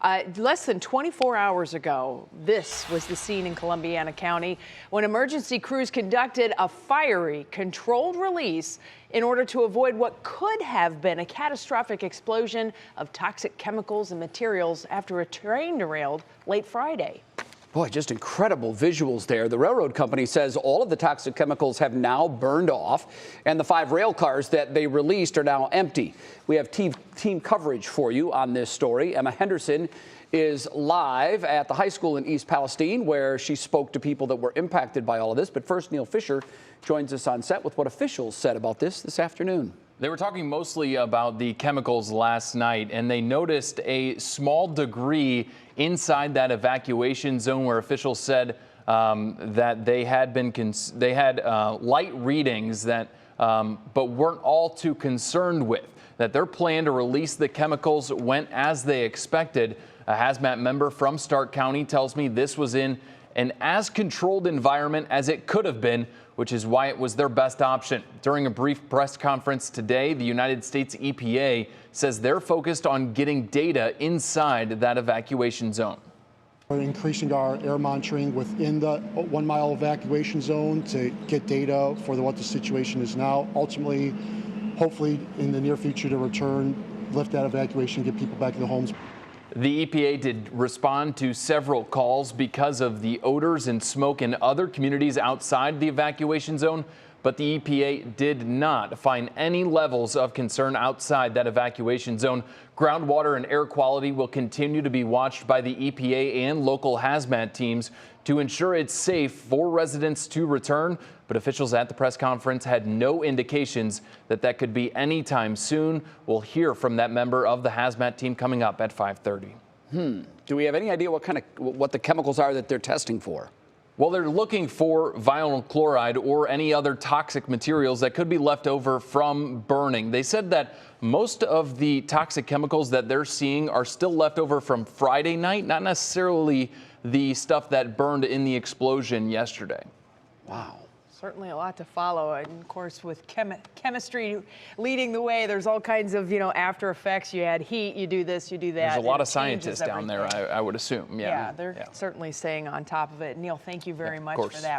Less than 24 hours ago, this was the scene in Columbiana County when emergency crews conducted a fiery, controlled release in order to avoid what could have been a catastrophic explosion of toxic chemicals and materials after a train derailed late Friday. Boy, just incredible visuals there. The railroad company says all of the toxic chemicals have now burned off, and the 5 rail cars that they released are now empty. We have team coverage for you on this story. Emma Henderson is live at the high school in East Palestine, where she spoke to people that were impacted by all of this. But first, Neil Fisher joins us on set with what officials said about this afternoon. They were talking mostly about the chemicals last night, and they noticed a small degree inside that evacuation zone where officials said that they had light readings that but weren't all too concerned with. That their plan to release the chemicals went as they expected. A hazmat member from Stark County tells me this was in an as controlled environment as it could have been, which is why it was their best option. During a brief press conference today, the United States EPA says they're focused on getting data inside that evacuation zone. We're increasing our air monitoring within the 1 mile evacuation zone to get data for what the situation is now. Ultimately, hopefully in the near future to return, lift that evacuation, get people back to their homes. The EPA did respond to several calls because of the odors and smoke in other communities outside the evacuation zone, but the EPA did not find any levels of concern outside that evacuation zone. Groundwater and air quality will continue to be watched by the EPA and local hazmat teams to ensure it's safe for residents to return. But officials at the press conference had no indications that could be anytime soon. We'll hear from that member of the hazmat team coming up at 5:30. Do we have any idea what the chemicals are that they're testing for? Well, they're looking for vinyl chloride or any other toxic materials that could be left over from burning. They said that most of the toxic chemicals that they're seeing are still left over from Friday night, not necessarily the stuff that burned in the explosion yesterday. Wow. Certainly a lot to follow, and of course with chemistry leading the way, there's all kinds of after effects. You add heat, you do this, you do that. There's a lot of scientists down there, I would assume. Yeah, they're certainly staying on top of it. Neil, thank you very much for that.